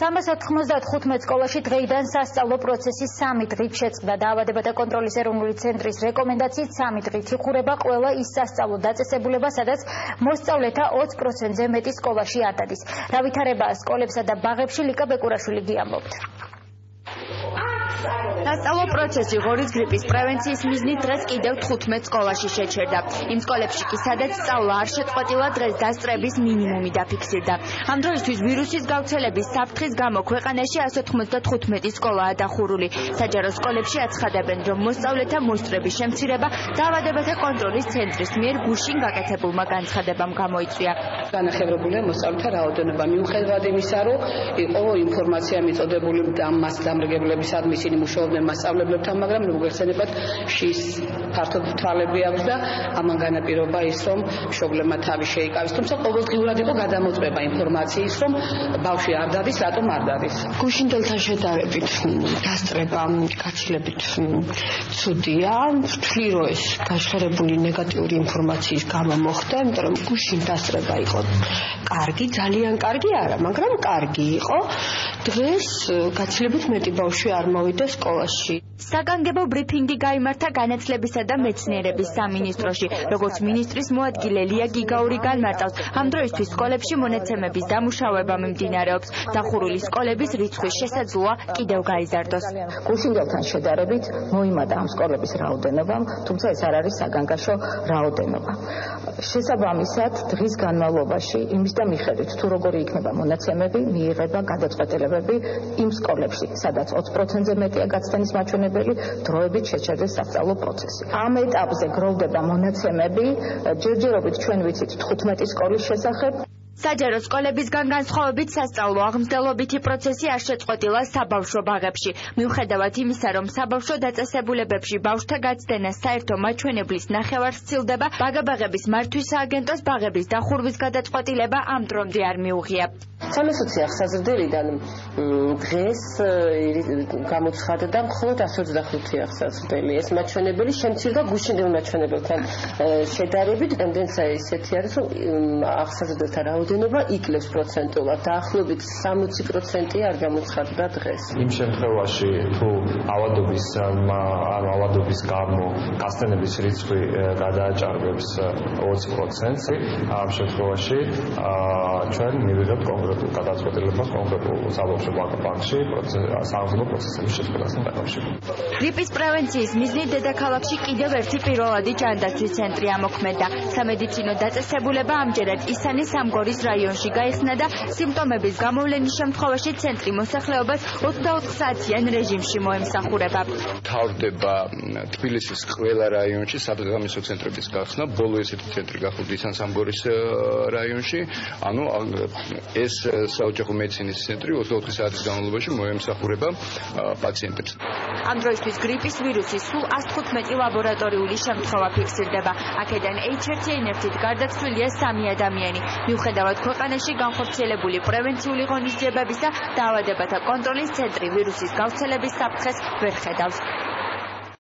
395 სკოლაში დღეიდან სასწავლო პროცესი 3 დღით შეწყდა. დაავადებათა კონტროლის ეროვნული ცენტრის რეკომენდაციით 3 დღით იხურება ყველა ის სასწავლო დაწესებულება, სადაც მოსწავლეთა 20%-ზე მეტი სკოლაში არ დადის. რა ვითარებაა სკოლებსა და ბაღებში, ლიკა ბეკურაშვილი გიამბობთ. სასწავლო პროცესი ღორის გრიპის პრევენციის მიზნით დღეს კიდევ 15 სკოლაში შეჩერდა. იმ სკოლებში კი სადაც სწავლა არ შეწყვეტილა, დღეს დასწრების მინიმუმი დაფიქსირდა. ამ დროისთვის ვირუსის გავრცელების საფრთხის გამო ქვეყანაში 195 სკოლაა დახურული. საჯარო სკოლებში აცხადებენ, რომ მოსწავლეთა მოსწრების შემცირება დაავადებათა კონტროლის ცენტრის მიერ გუშინ გაკეთებულმა განცხადებამ გამოიწვია. განახევრებულია მოსწავლეთა რაოდენობა. მიუხედავად იმისა, რომ იყო ინფორმაცია მიწოდებული დამრიგებლებისადმი ისინი მუშაობდნენ მასწავლებლებთან, მაგრამ მოგეხსენებათ შის ფართო თვალები აქვს და ამან განაპირობა ის, რომ მშობლებმა თავი შეიკავეს, თუმცა ყოველდღიურად იყო გადამოწმება ინფორმაციის, რომ ბავშვი არ დადის, რატომ არ დადის. გუშინდელთან შედარებით დასწრება გაცილებით ცუდია. ვთვლი, რომ ეს გაშხერებული ნეგატიური ინფორმაციის გამო მოხდა, იმიტომ რომ გუშინ დასწრება იყო კარგი, ძალიან კარგი არა, მაგრამ კარგი იყო. დღეს გაცილებით მეტი ბავშვი არ მოვიდა სკოლაში. საგანგებო ბრიფინგი გაიმართა განათლებისა და მეცნიერების სამინისტროში. როგორც მინისტრის მოადგილე ლია გიგაური განმარტავს, ამ დროისთვის სკოლებში მონაცემების დამუშავება მიმდინარეობს. დახურული სკოლების რიცხვის შესაძლოა კიდევ გაიზარდოს. გუშინდელთან შედარებით მოიმატა ამ სკოლების რაოდენობამ, თუმცა ეს არ არის საგანგაშო რაოდენობა. შესაბამისად, დღის განმავლობაში იმის და მიხედვით, თუ როგორი იქნება მონაცემები, მიიღება გადაწყვეტილებები იმ სკოლებში, სადაც 20%-ზე მეტია გაცდენის მაჩვენებელი, დროებით შეჩერდეს სასწავლო პროცესი. ამ ეტაპზე გროვდება მონაცემები, ჯერჯერობით ჩვენ ვიცით 15 სკოლის შესახებ. საჯარო სკოლებისგან განსხვავებით სასწავლო აღმსდელობითი პროცესი არ შეწყვეტილა საბავშვო ბაღებში. მიუხედავად იმისა, რომ საბავშვო დაწესებულებებში ბავშვთა გაცდენა საერთო მაჩვენებლის ნახევარს სცილდება, ბაღების მართვის სააგენტოს ბაღების დახურვის გადაწყვეტილება ამ დრომდე არ მიუღია. 320 აღსაზრდელიდან დღეს გამოცხადდა მხოლოდ 125 აღსაზრდელი. ეს მაჩვენებელი შემცირდა გუშინდელ მაჩვენებელთან შედარებით. ტენდენცია ისეთი არის, რომ აღსაზრდელთა რაოდენობა იკლებს პროცენტულად. დაახლოებით 60% არ გამოცხადდა დღეს. იმ შემთხვევაში, თუ ავადობის გამო გასტენების რიცხვი გადააჭარბებს 20%-ს, ამ შემთხვევაში ჩვენ მივიღებთ კონკრეტულ გადაწყვეტილებას კონკრეტულ საბავშვო ბაღში საავადმყოფო პროცესების შეწყვეტასთან დაკავშირებით. გრიპის პრევენციის მიზნით დედაქალაქში კიდევ ერთი პირველადი ჯანდაცვის ცენტრი ამოქმედა. სამედიცინო დაწესებულება ამჯერად ისანის სამგორის რაიონში გაიხსნა და სიმპტომების გამოვლენის შემთხვევაში ცენტრი მოსახლეობას 24 საათიან რეჟიმში მოემსახურება. თავდება თბილისის ყველა რაიონში სადღამისო ცენტრების გახსნა. ბოლო ესეთი ცენტრი გახდა ისანის სამგორის რაიონში. ანუ ეს საოჯახო მედიცინის ცენტრი 24 საათის განმავლობაში მოემსახურება პაციენტებს. ამ დროისთვის გრიპის ვირუსის სულ 115 ლაბორატორიული შემთხვევა ფიქსირდება. აქედან H1N1-ით გარდაცვლილია 3 ადამიანი. მიუხედავად ქვეყანაში განხორციელებული პრევენციული ღონისძიებებისა, დაავადებათა კონტროლის ცენტრი ვირუსის გავრცელების საფრთხეს ვერ ხედავს.